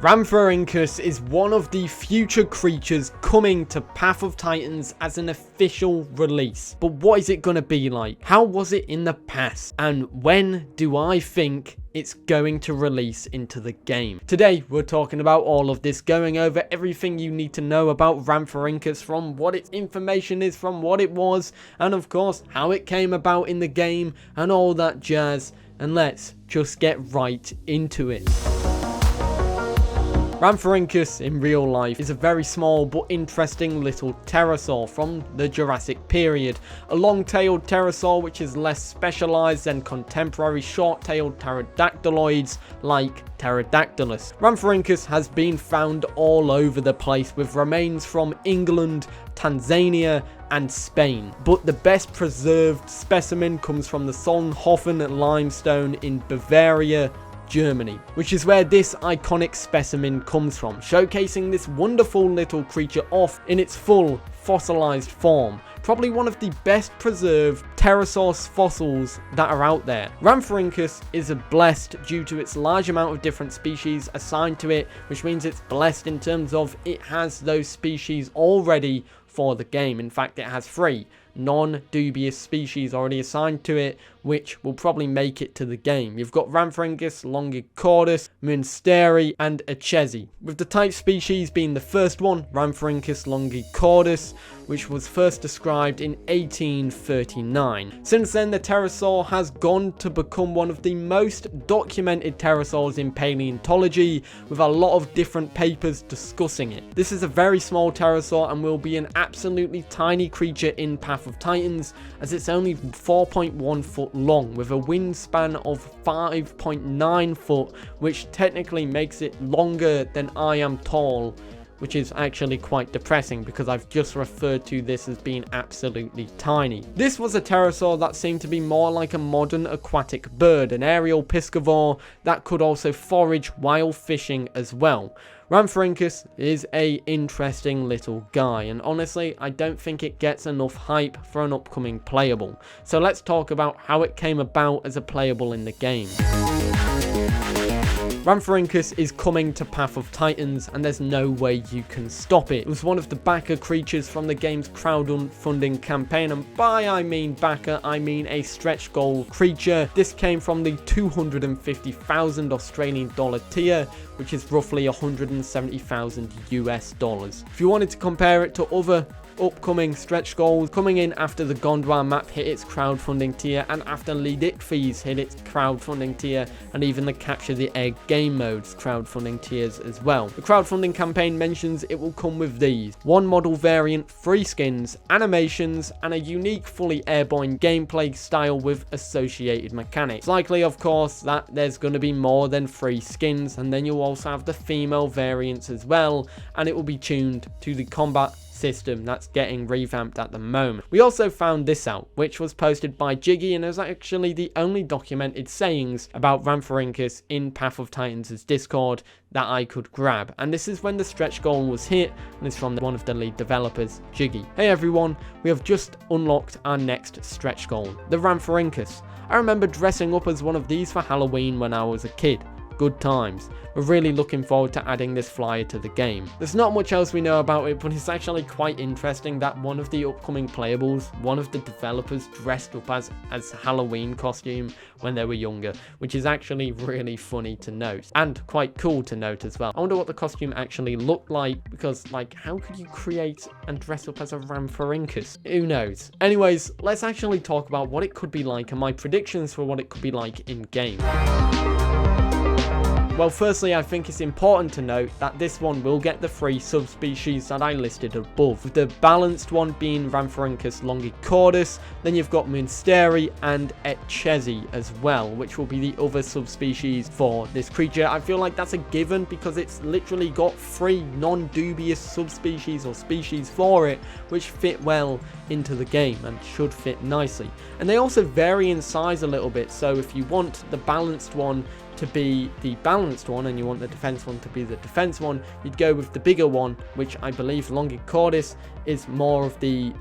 Rhamphorhynchus is one of the future creatures coming to Path of Titans as an official release. But what is it going to be like? How was it in the past? And when do I think it's going to release into the game? Today, we're talking about all of this, going over everything you need to know about Rhamphorhynchus, from what its information is, from what it was, and of course, how it came about in the game, and all that jazz. And let's just get right into it. Rhamphorhynchus in real life is a very small but interesting little pterosaur from the Jurassic period. A long-tailed pterosaur which is less specialized than contemporary short-tailed pterodactyloids like Pterodactylus. Rhamphorhynchus has been found all over the place, with remains from England, Tanzania and Spain, but the best preserved specimen comes from the Solnhofen limestone in Bavaria, Germany, which is where this iconic specimen comes from, showcasing this wonderful little creature off in its full fossilized form. Probably one of the best preserved pterosaur fossils that are out there. Rhamphorhynchus is blessed due to its large amount of different species assigned to it, which means it's blessed in terms of it has those species already for the game. In fact, it has 3 non-dubious species already assigned to it, which will probably make it to the game. You've got Rhamphorhynchus, Longicaudus, Munsteri, and Echezi, with the type species being the first one, Rhamphorhynchus longicaudus, which was first described in 1839. Since then, the pterosaur has gone to become one of the most documented pterosaurs in paleontology, with a lot of different papers discussing it. This is a very small pterosaur and will be an absolutely tiny creature in Path of Titans, as it's only 4.1 foot long, with a wingspan of 5.9 foot, which technically makes it longer than I am tall, which is actually quite depressing because I've just referred to this as being absolutely tiny. This was a pterosaur that seemed to be more like a modern aquatic bird, an aerial piscivore that could also forage while fishing as well. Rhamphorhynchus is a interesting little guy, and honestly, I don't think it gets enough hype for an upcoming playable. So let's talk about how it came about as a playable in the game. Rhamphorhynchus is coming to Path of Titans, and there's no way you can stop it. It was one of the backer creatures from the game's crowdfunding campaign, and by I mean backer, I mean a stretch goal creature. This came from the 250,000 Australian dollar tier, which is roughly 170,000 US dollars. If you wanted to compare it to other upcoming stretch goals coming in after the Gondwana map hit its crowdfunding tier, and after Lidicfes hit its crowdfunding tier, and even the Capture the Egg game modes crowdfunding tiers as well. The crowdfunding campaign mentions it will come with these: 1 model variant, 3 skins, animations, and a unique fully airborne gameplay style with associated mechanics. It's likely, of course, that there's going to be more than 3 skins, and then you'll also have the female variants as well, and it will be tuned to the combat system that's getting revamped at the moment. We also found this out, which was posted by Jiggy, and is actually the only documented sayings about Rhamphorhynchus in Path of Titans' Discord that I could grab, and this is when the stretch goal was hit, and it's from one of the lead developers, Jiggy. Hey everyone, we have just unlocked our next stretch goal, the Rhamphorhynchus. I remember dressing up as one of these for Halloween when I was a kid. Good times. We're really looking forward to adding this flyer to the game. There's not much else we know about it, but it's actually quite interesting that one of the upcoming playables, one of the developers dressed up as Halloween costume when they were younger, which is actually really funny to note, and quite cool to note as well. I wonder what the costume actually looked like, because like, how could you create and dress up as a Rhamphorhynchus? Who knows? Anyways, let's actually talk about what it could be like and my predictions for what it could be like in game. Well, firstly, I think it's important to note that this one will get the 3 subspecies that I listed above, with the balanced one being Rhamphorhynchus longicaudus, then you've got Munsteri and Echezi as well, which will be the other subspecies for this creature. I feel like that's a given because it's literally got 3 non-dubious subspecies or species for it, which fit well into the game and should fit nicely. And they also vary in size a little bit, so if you want the balanced one to be the balanced one and you want the defense one to be the defense one, you'd go with the bigger one, which I believe Longicaudus is more of the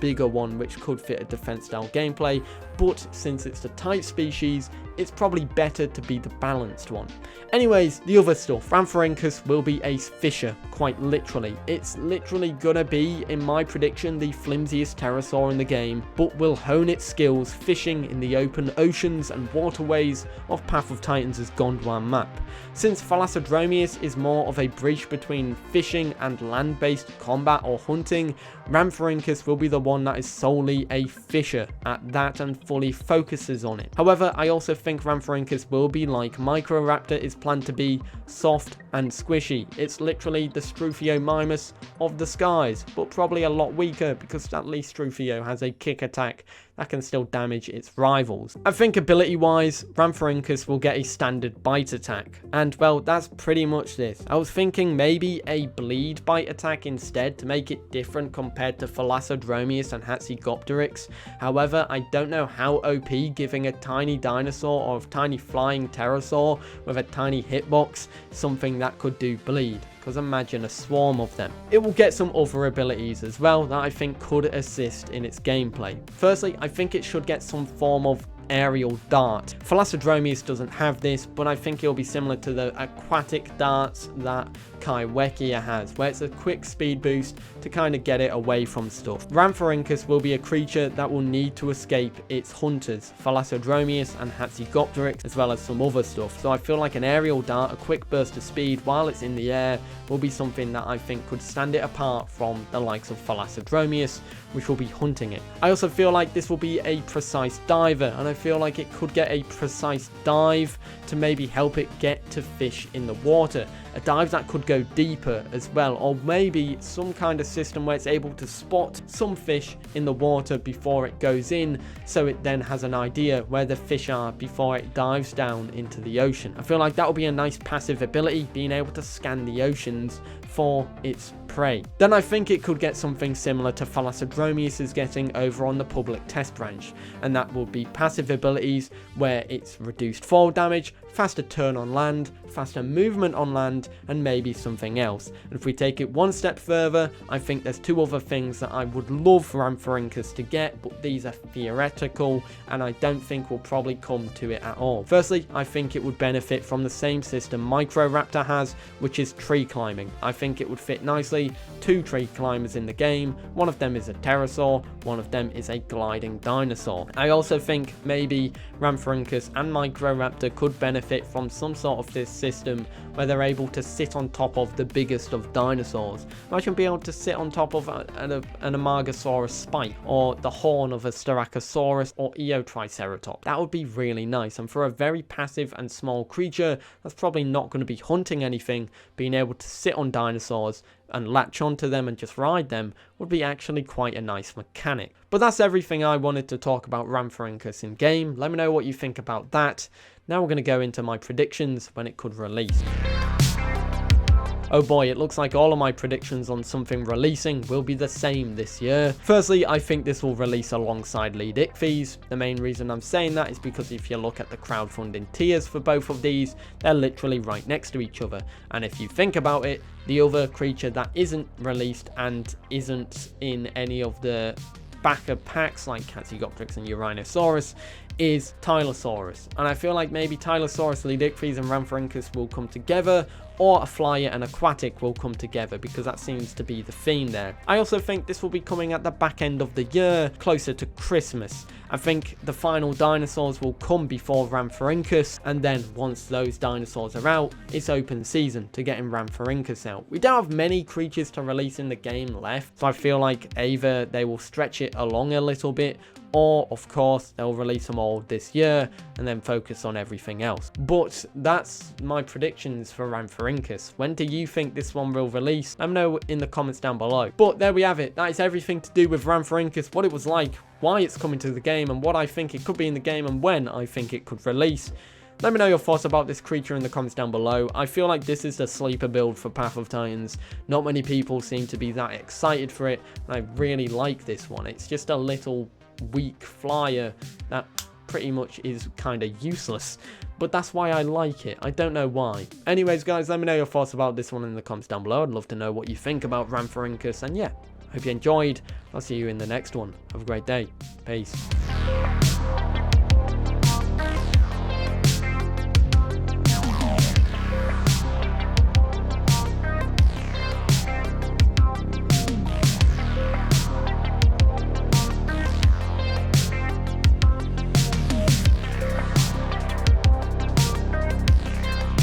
bigger one, which could fit a defense style gameplay. But since it's the type species, it's probably better to be the balanced one. Anyways, the other stuff, Rhamphorhynchus will be a fisher, quite literally. It's literally gonna be, in my prediction, the flimsiest pterosaur in the game, but will hone its skills fishing in the open oceans and waterways of Path of Titans' Gondwan map. Since Velocci is more of a bridge between fishing and land-based combat or hunting, Rhamphorhynchus will be the one that is solely a fisher at that and fully focuses on it. However, I also think Rhamphorhynchus will be like Microraptor is planned to be, soft and squishy. It's literally the Struthiomimus of the skies, but probably a lot weaker because at least Struthio has a kick attack that can still damage its rivals. I think ability wise, Rhamphorhynchus will get a standard bite attack, and well, that's pretty much this. I was thinking maybe a bleed bite attack instead to make it different compared to Velocci and Hatzegopteryx. However, I don't know how OP giving a tiny dinosaur or a tiny flying pterosaur with a tiny hitbox something that could do bleed, because imagine a swarm of them. It will get some other abilities as well that I think could assist in its gameplay. Firstly, I think it should get some form of aerial dart. Velocci doesn't have this, but I think it'll be similar to the aquatic darts that Kaiwekia has, where it's a quick speed boost to kind of get it away from stuff. Rhamphorhynchus will be a creature that will need to escape its hunters, Velocci and Hatzegopteryx, as well as some other stuff. So I feel like an aerial dart, a quick burst of speed while it's in the air, will be something that I think could stand it apart from the likes of Velocci, which will be hunting it. I also feel like this will be a precise diver, and I feel like it could get a precise dive to maybe help it get to fish in the water. A dive that could go deeper as well, or maybe some kind of system where it's able to spot some fish in the water before it goes in, so it then has an idea where the fish are before it dives down into the ocean. I feel like that would be a nice passive ability, being able to scan the oceans for its prey. Then I think it could get something similar to Velocci is getting over on the public test branch, and that will be passive abilities where it's reduced fall damage, faster turn on land, faster movement on land, and maybe something else. And if we take it one step further, I think there's two other things that I would love Rhamphorhynchus to get, but these are theoretical and I don't think will probably come to it at all. Firstly, I think it would benefit from the same system Microraptor has, which is tree climbing. I think it would fit nicely. Two tree climbers in the game, one of them is a pterosaur, one of them is a gliding dinosaur. I also think maybe Rhamphorhynchus and Microraptor could benefit from some sort of this system where they're able to sit on top of the biggest of dinosaurs. Imagine being able to sit on top of an Amargasaurus spike, or the horn of a Styracosaurus or Eotriceratops. That would be really nice, and for a very passive and small creature that's probably not going to be hunting anything, being able to sit on dinosaurs and latch onto them and just ride them would be actually quite a nice mechanic. But that's everything I wanted to talk about Rhamphorhynchus in game. Let me know what you think about that. Now we're going to go into my predictions when it could release. Oh boy, it looks like all of my predictions on something releasing will be the same this year. Firstly, I think this will release alongside Lead Ichthys. The main reason I'm saying that is because if you look at the crowdfunding tiers for both of these, they're literally right next to each other. And if you think about it, the other creature that isn't released and isn't in any of the backer packs like Hatzegopteryx and Uranosaurus is Tylosaurus, and I feel like maybe Tylosaurus, Lead Ichthys and Rhamphorhynchus will come together, or a flyer and aquatic will come together, because that seems to be the theme there. I also think this will be coming at the back end of the year, closer to Christmas. I think the final dinosaurs will come before Rhamphorhynchus, and then once those dinosaurs are out, it's open season to getting Rhamphorhynchus out. We don't have many creatures to release in the game left, so I feel like either they will stretch it along a little bit, or of course they'll release them all this year and then focus on everything else. But that's my predictions for Rhamphorhynchus. When do you think this one will release? Let me know in the comments down below. But there we have it. That is everything to do with Rhamphorhynchus, what it was like, why it's coming to the game, and what I think it could be in the game, and when I think it could release. Let me know your thoughts about this creature in the comments down below. I feel like this is the sleeper build for Path of Titans. Not many people seem to be that excited for it, and I really like this one. It's just a little weak flyer that pretty much is kind of useless, but that's why I like it. I don't know why. Anyways guys, let me know your thoughts about this one in the comments down below. I'd love to know what you think about Rhamphorhynchus, and yeah, hope you enjoyed. I'll see you in the next one. Have a great day. Peace.